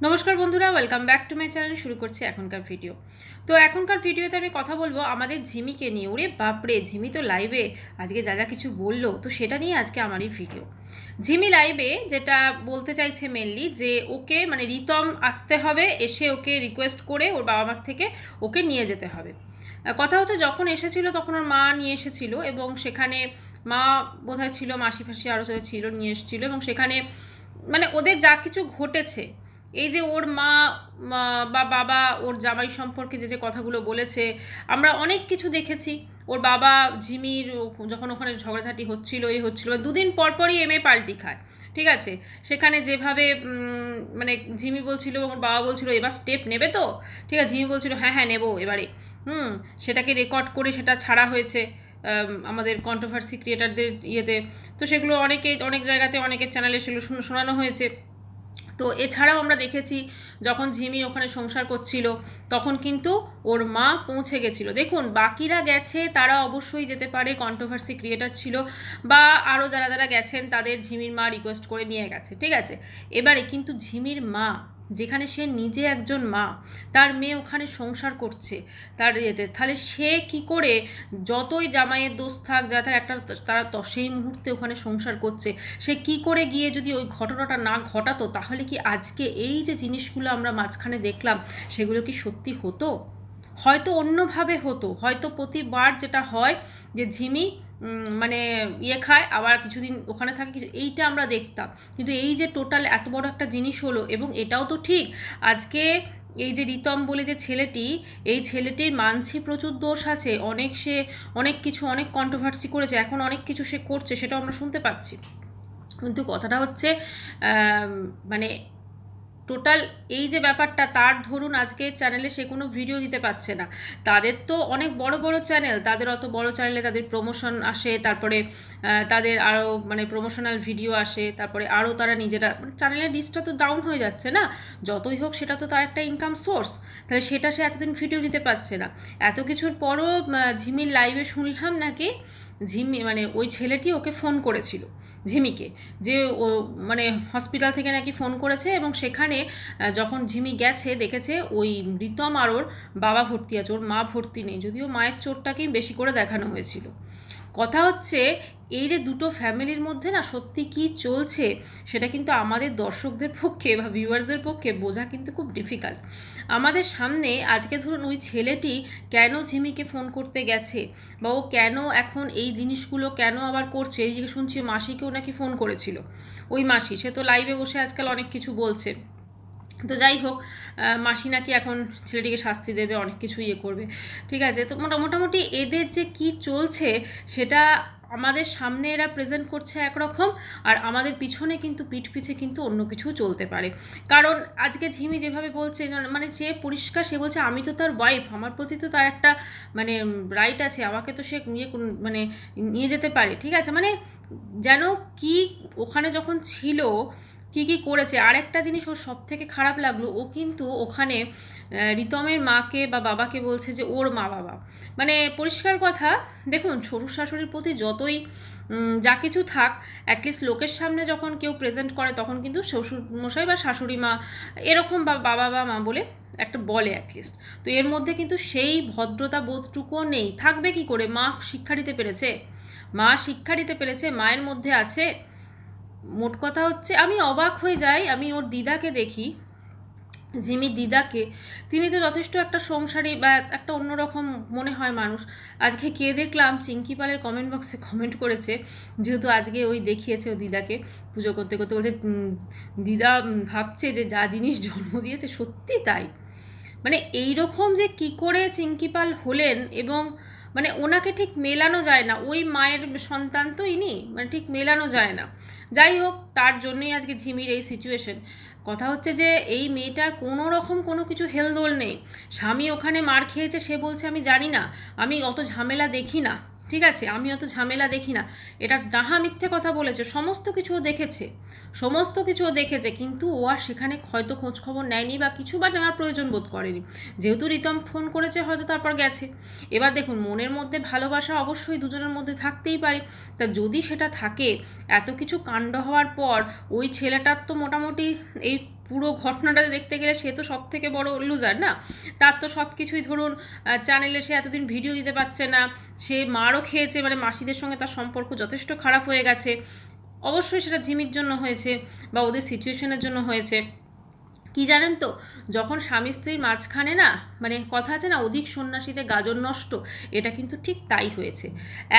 নমস্কার বন্ধুরা, welcome back to my channel. শুরু করছি এখনকার ভিডিও। তো এখনকার ভিডিওতে আমি কথা বলবো আমাদের ঝিমিকে নিয়ে। ওরে বাপরে, ঝিমি তো লাইভে আজকে যা যা কিছু বললো, তো সেটা নিয়ে আজকে আমার এই ভিডিও। ঝিমি লাইভে যেটা বলতে চাইছে মেনলি, যে ওকে মানে রিতম আসতে হবে, এসে ওকে রিকোয়েস্ট করে ওর বাবা মার থেকে ওকে নিয়ে যেতে হবে। কথা হচ্ছে যখন এসেছিল তখন ওর মা নিয়ে এসেছিল, এবং সেখানে মা বোধহয় ছিল, মাসি ফাসি আরও ছিল, নিয়ে এসেছিল, এবং সেখানে মানে ওদের যা কিছু ঘটেছে, এই যে ওর মা বা বাবা ওর জামাই সম্পর্কে যে যে কথাগুলো বলেছে, আমরা অনেক কিছু দেখেছি। ওর বাবা ঝিমির যখন ওখানে ঝগড়াঝাটি হচ্ছিল, এই হচ্ছিল, দুদিন পরপরই এমএ পাল্টি খায়, ঠিক আছে। সেখানে যেভাবে মানে ঝিমি বলছিল এবং ওর বাবা বলছিল এবার স্টেপ নেবে তো, ঠিক আছে, ঝিমি বলছিল হ্যাঁ হ্যাঁ নেবো এবারে। সেটাকে রেকর্ড করে সেটা ছাড়া হয়েছে আমাদের কন্ট্রোভার্সি ক্রিয়েটারদের ইয়েতে। তো সেগুলো অনেক জায়গাতে অনেকের চ্যানেলে সেগুলো শোনানো হয়েছে। তো এছাড়াও আমরা দেখেছি যখন ঝিমি ওখানে সংসার করছিল তখন কিন্তু ওর মা পৌঁছে গেছিলো। দেখুন, বাকিরা গেছে তারা অবশ্যই যেতে পারে, কন্ট্রোভার্সি ক্রিয়েটার ছিল, বা আরও যারা যারা গেছেন তাদের ঝিমির মা রিকোয়েস্ট করে নিয়ে গেছে, ঠিক আছে। এবারে কিন্তু ঝিমির মা, যেখানে সে নিজে একজন মা, তার মেয়ে ওখানে সংসার করছে তার ইয়েতে, তাহলে সে কি করে, যতই জামাইয়ের দোষ থাক যা থাক, একটা তারা সেই মুহূর্তে ওখানে সংসার করছে, সে কি করে গিয়ে যদি ওই ঘটনাটা না ঘটাতো, তাহলে কি আজকে এই যে জিনিসগুলো আমরা মাঝখানে দেখলাম সেগুলো কি সত্যি হতো? হয়তো অন্যভাবে হতো, হয়তো প্রতিবার যেটা হয় যে ঝিমি মানে ইয়ে খায় আবার কিছুদিন ওখানে থাকে, কিছু এইটা আমরা দেখতাম। কিন্তু এই যে টোটাল এত বড় একটা জিনিস হলো, এবং এটাও তো ঠিক আজকে এই যে রিতম বলে যে ছেলেটি, এই ছেলেটির মানছি প্রচুর দোষ আছে, সে অনেক কিছু অনেক কন্ট্রোভার্সি করেছে, এখন অনেক কিছু সে করছে, সেটাও আমরা শুনতে পাচ্ছি। কিন্তু কথাটা হচ্ছে মানে টোটাল এই যে ব্যাপারটা, তার ধরুন আজকে চ্যানেলে সে কোনো ভিডিও দিতে পারছে না। তাদের তো অনেক বড় বড় চ্যানেল, তাদের অত বড় চ্যানেলে তাদের প্রমোশন আসে, তারপরে তাদের আরও মানে প্রমোশনাল ভিডিও আসে, তারপরে আরও তারা নিজেরা চ্যানেলের রিচটা তো ডাউন হয়ে যাচ্ছে না, যতই হোক সেটা তো তার একটা ইনকাম সোর্স। তাহলে সেটা সে এতদিন ভিডিও দিতে পারছে না। এত কিছুর পরও ঝিমির লাইভে শুনলাম নাকি ঝিমি মানে ওই ছেলেটি ওকে ফোন করেছিল ঝিমিকে, যে ও মানে হসপিটাল থেকে নাকি ফোন করেছে, এবং সেখানে যখন ঝিমি গেছে দেখেছে ওই রিতম আর ওর বাবা ভর্তি আছে, ওর মা ভর্তি নেই, যদিও মায়ের চোটটাকেই বেশি করে দেখানো হয়েছিল। কথা হচ্ছে এই যে দুটো ফ্যামিলির মধ্যে না সত্যি কি চলছে, সেটা কিন্তু আমাদের দর্শকদের পক্ষে বা ভিউয়ার্সদের পক্ষে বোঝা কিন্তু খুব ডিফিকাল্ট। আমাদের সামনে আজকে ধরুন ওই ছেলেটি কেন ঝিমিকে ফোন করতে গেছে, বা ও কেন এখন এই জিনিসগুলো কেন আবার করছে, এই যে শুনছি মাসিকেও নাকি ফোন করেছিল, ওই মাসি সে তো লাইভে বসে আজকাল অনেক কিছু বলছে। তো যাই হোক, মাসি নাকি এখন ছেলেটিকে শাস্তি দেবে, অনেক কিছু ইয়ে করবে, ঠিক আছে। তো মোটামুটি এদের যে কি চলছে সেটা আমাদের সামনে এরা প্রেজেন্ট করছে একরকম, আর আমাদের পিছনে কিন্তু পিঠ পিছে কিন্তু অন্য কিছু চলতে পারে। কারণ আজকে ঝিমি যেভাবে বলছে, মানে যে পরিষ্কার সে বলছে আমি তো তার ওয়াইফ, আমার প্রতি তো তার একটা মানে রাইট আছে, আমাকে তো সে মানে নিয়ে যেতে পারে, ঠিক আছে। মানে যেন কি ওখানে যখন ছিল কি কি করেছে। আরেকটা জিনিস ওর সব থেকে খারাপ লাগলো, ও কিন্তু ওখানে রিতমের মাকে বা বাবাকে বলছে যে ওর মা বাবা। মানে পরিষ্কার কথা, দেখুন শ্বশুর শাশুড়ির প্রতি যতই যা কিছু থাক, অ্যাটলিস্ট লোকের সামনে যখন কেউ প্রেজেন্ট করে তখন কিন্তু শ্বশুর মশাই বা শাশুড়ি মা এরকম বা বাবা বা মা বলে একটা বলে অ্যাটলিস্ট। তো এর মধ্যে কিন্তু সেই ভদ্রতা বোধটুকুও নেই, থাকবে কি করে? মা শিক্ষা দিতে পেরেছে, মা শিক্ষা দিতে পেরেছে, মায়ের মধ্যে আছে। মোট কথা হচ্ছে আমি অবাক হয়ে যাই, আমি ওর দিদাকে দেখি, ঝিমির দিদাকে, তিনি তো যথেষ্ট একটা সংসারী বা একটা অন্যরকম মনে হয় মানুষ। আজকে কে দেখলাম চিঙ্কি পালের কমেন্ট বক্সে কমেন্ট করেছে, যেহেতু আজকে ওই দেখিয়েছে ও দিদাকে পুজো করতে করতে, বলছে দিদা ভাবছে যে যা জিনিস জন্ম দিয়েছে সত্যি তাই। মানে এই রকম যে কি করে চিঙ্কি পাল হলেন, এবং মানে ওনাকে ঠিক মেলানো যায় না, ওই মায়ের সন্তান তো ইনি, মানে ঠিক মেলানো যায় না। যাই হোক, তার জন্যই আজকে ঝিমির এই সিচুয়েশন। কথা হচ্ছে যে এই মেয়েটার কোনো রকম কোনো কিছু হেলদোল নেই। স্বামী ওখানে মার খেয়েছে, সে বলছে আমি জানি না, আমি অত ঝামেলা দেখি না, ঠিক আছে, আমি অত ঝামেলা দেখি না। এটা ডাহা মিথ্যে কথা বলেছে, সমস্ত কিছু ও দেখেছে, সমস্ত কিছু ও দেখেছে, কিন্তু ও আর সেখানে হয়তো খোঁজখবর নেয়নি বা কিছু, বা নেওয়ার প্রয়োজন বোধ করেনি। যেহেতু রিতম ফোন করেছে হয়তো তারপর গেছে। এবার দেখুন, মনের মধ্যে ভালোবাসা অবশ্যই দুজনের মধ্যে থাকতেই পারে, তা যদি সেটা থাকে, এত কিছু কাণ্ড হওয়ার পর ওই ছেলেটার তো মোটামুটি এই পুরো ঘটনাটা দেখতে গেলে সে তো সব থেকে বড় লুজার না। তার তো সব কিছুই ধরুন চ্যানেলে সে এতদিন ভিডিও দিতে পারছে না, সে মারও খেয়েছে, মানে মাসিদের সঙ্গে তার সম্পর্ক যথেষ্ট খারাপ হয়ে গেছে। অবশ্যই সেটা ঝিমির জন্য হয়েছে বা ওদের সিচুয়েশনের জন্য হয়েছে। কি জানেন তো, যখন স্বামী স্ত্রীর মাঝখানে না, মানে কথা আছে না, অধিক সন্ন্যাসীতে গাজন নষ্ট, এটা কিন্তু ঠিক তাই হয়েছে।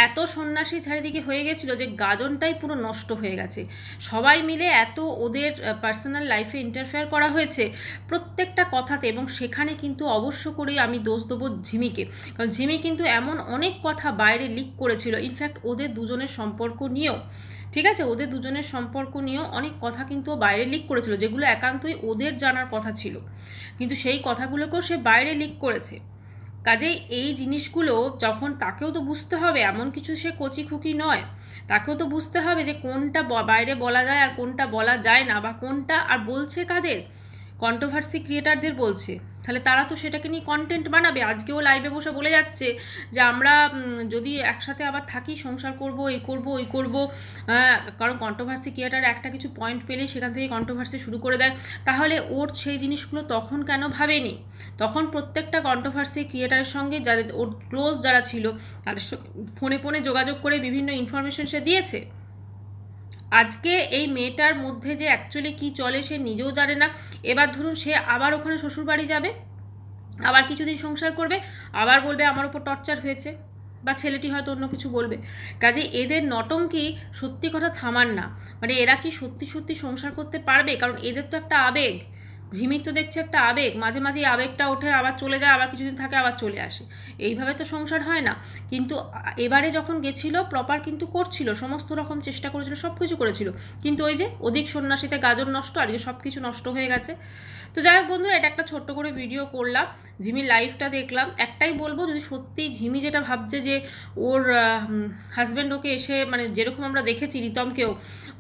এত সন্ন্যাসী চারিদিকে হয়ে গেছিলো যে গাজনটাই পুরো নষ্ট হয়ে গেছে। সবাই মিলে এত ওদের পার্সোনাল লাইফে ইন্টারফেয়ার করা হয়েছে প্রত্যেকটা কথাতে, এবং সেখানে কিন্তু অবশ্য করেই আমি দোষ দেবো ঝিমিকে। কারণ ঝিমি কিন্তু এমন অনেক কথা বাইরে লিক করেছিল, ইনফ্যাক্ট ওদের দুজনের সম্পর্ক নিয়েও, ঠিক আছে, ওদের দুজনের সম্পর্ক নিয়েও অনেক কথা কিন্তু বাইরে লিক করেছিল, যেগুলো একান্তই ওদের জানার কথা ছিল, কিন্তু সেই কথাগুলোকেও সে বাইরে লিক করেছে। কাজেই এই জিনিসগুলো যখন, তাকেও তো বুঝতে হবে, এমন কিছু সে কচি খুকি নয়, তাকেও তো বুঝতে হবে যে কোনটা বাইরে বলা যায় আর কোনটা বলা যায় না, বা কোনটা, আর বলছে কাদের, কন্ট্রোভার্সি ক্রিয়েটারদের বলছে। তাহলে তারা তো সেটাকে নিয়ে কন্টেন্ট বানাবে। আজকেও লাইভে বসে বলে যাচ্ছে যে আমরা যদি একসাথে আবার থাকি সংসার করব, এই করব ওই করব, কারণ কন্ট্রোভার্সি ক্রিয়েটার একটা কিছু পয়েন্ট পেলেই সেখান থেকে কন্ট্রোভার্সি শুরু করে দেয়। তাহলে ওর সেই জিনিসগুলো তখন কেন ভাবেনি? তখন প্রত্যেকটা কন্ট্রোভার্সি ক্রিয়েটারের সঙ্গে যাদের ওর ক্লোজ যারা ছিল তাদের সঙ্গে ফোনে ফোনে যোগাযোগ করে বিভিন্ন ইনফরমেশন সে দিয়েছে। আজকে এই মেয়েটার মধ্যে যে অ্যাকচুয়ালি কি চলে সে নিজেও জানে না। এবার ধরুন সে আবার ওখানে শ্বশুরবাড়ি যাবে, আবার কিছুদিন সংসার করবে, আবার বলবে আমার উপর টর্চার হয়েছে, বা ছেলেটি হয়তো অন্য কিছু বলবে। কাজে এদের নটঙ্কি সত্যি কথা থামার না, মানে এরা কি সত্যি সত্যি সংসার করতে পারবে? কারণ এদের তো একটা আবেগ, ঝিমির তো দেখছে একটা আবেগ, মাঝে মাঝে আবেগটা ওঠে আবার চলে যায়, আবার কিছুদিন থাকে আবার চলে আসে, এইভাবে তো সংসার হয় না। কিন্তু এবারে যখন গেছিল প্রপার কিন্তু করছিল, সমস্ত রকম চেষ্টা করেছিল, সব কিছু করেছিল, কিন্তু ওই যে অধিক সন্ন্যাসীতে গাজন নষ্ট, আজকে সব কিছু নষ্ট হয়ে গেছে। তো যাই হোক বন্ধুরা, এটা একটা ছোট্ট করে ভিডিও করলাম, ঝিমির লাইফটা দেখলাম। একটাই বলবো, যদি সত্যি ঝিমি যেটা ভাবছে যে ওর হাজব্যান্ড ওকে এসে, মানে যেরকম আমরা দেখেছি রিতমকেও,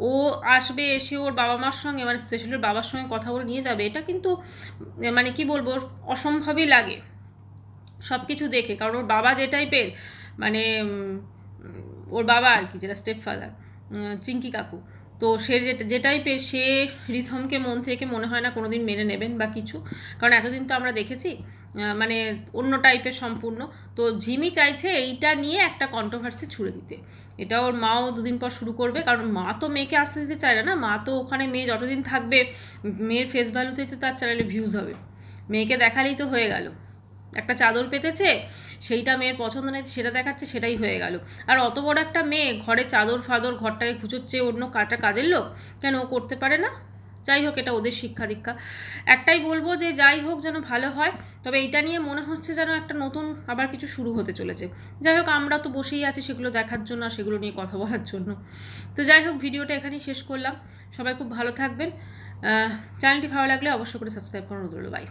ও আসবে এসে ওর বাবা মার সঙ্গে, মানে স্পেশালি ওর বাবার সঙ্গে কথা বলে নিয়ে যাবে, এটা কিন্তু মানে কি বলবো, অসম্ভবই লাগে সব কিছু দেখে। কারণ ওর বাবা যে টাইপের, মানে ওর বাবা আর কি, যেটা স্টেপ ফাদার চিঙ্কি কাকু, তো সে যে টাইপের, সে রিথমকে মন থেকে মনে হয় না কোনোদিন মেনে নেবেন বা কিছু। কারণ এতদিন তো আমরা দেখেছি মানে অন্য টাইপের সম্পূর্ণ। তো ঝিমি চাইছে এইটা নিয়ে একটা কন্ট্রোভার্সি ছুড়ে দিতে। এটা ওর মাও দুদিন পর শুরু করবে, কারণ মা তো মেয়েকে আসতে দিতে চায় না। মা তো ওখানে মেয়ে যতদিন থাকবে, মেয়ের ফেস ভ্যালুতেই তো তার চ্যানেলে ভিউজ হবে, মেয়েকে দেখালেই তো হয়ে গেল। একটা চাদর পেতেছে, সেইটা মেয়ের পছন্দ নেই, সেটা দেখাচ্ছে, সেটাই হয়ে গেল। আর অত বড় একটা মেয়ে, ঘরে চাদর ফাদর, ঘরটাকে খুঁচোচ্ছে, অন্য কাজের লোক, কেন ও করতে পারে না? যাই হোক, এটা ওদের শিক্ষা দীক্ষা। একটাই বলবো যে যাই হোক যেন ভালো হয়। তবে এইটা নিয়ে মনে হচ্ছে যেন একটা নতুন আবার কিছু শুরু হতে চলেছে। যাই হোক, আমরা তো বসেই আছি সেগুলো দেখার জন্য আর সেগুলো নিয়ে কথা বলার জন্য। তো যাই হোক, ভিডিওটা এখানেই শেষ করলাম। সবাই খুব ভালো থাকবেন। চ্যানেলটি ভালো লাগলে অবশ্যই করে সাবস্ক্রাইব করার অনুরোধ রইল। বাই।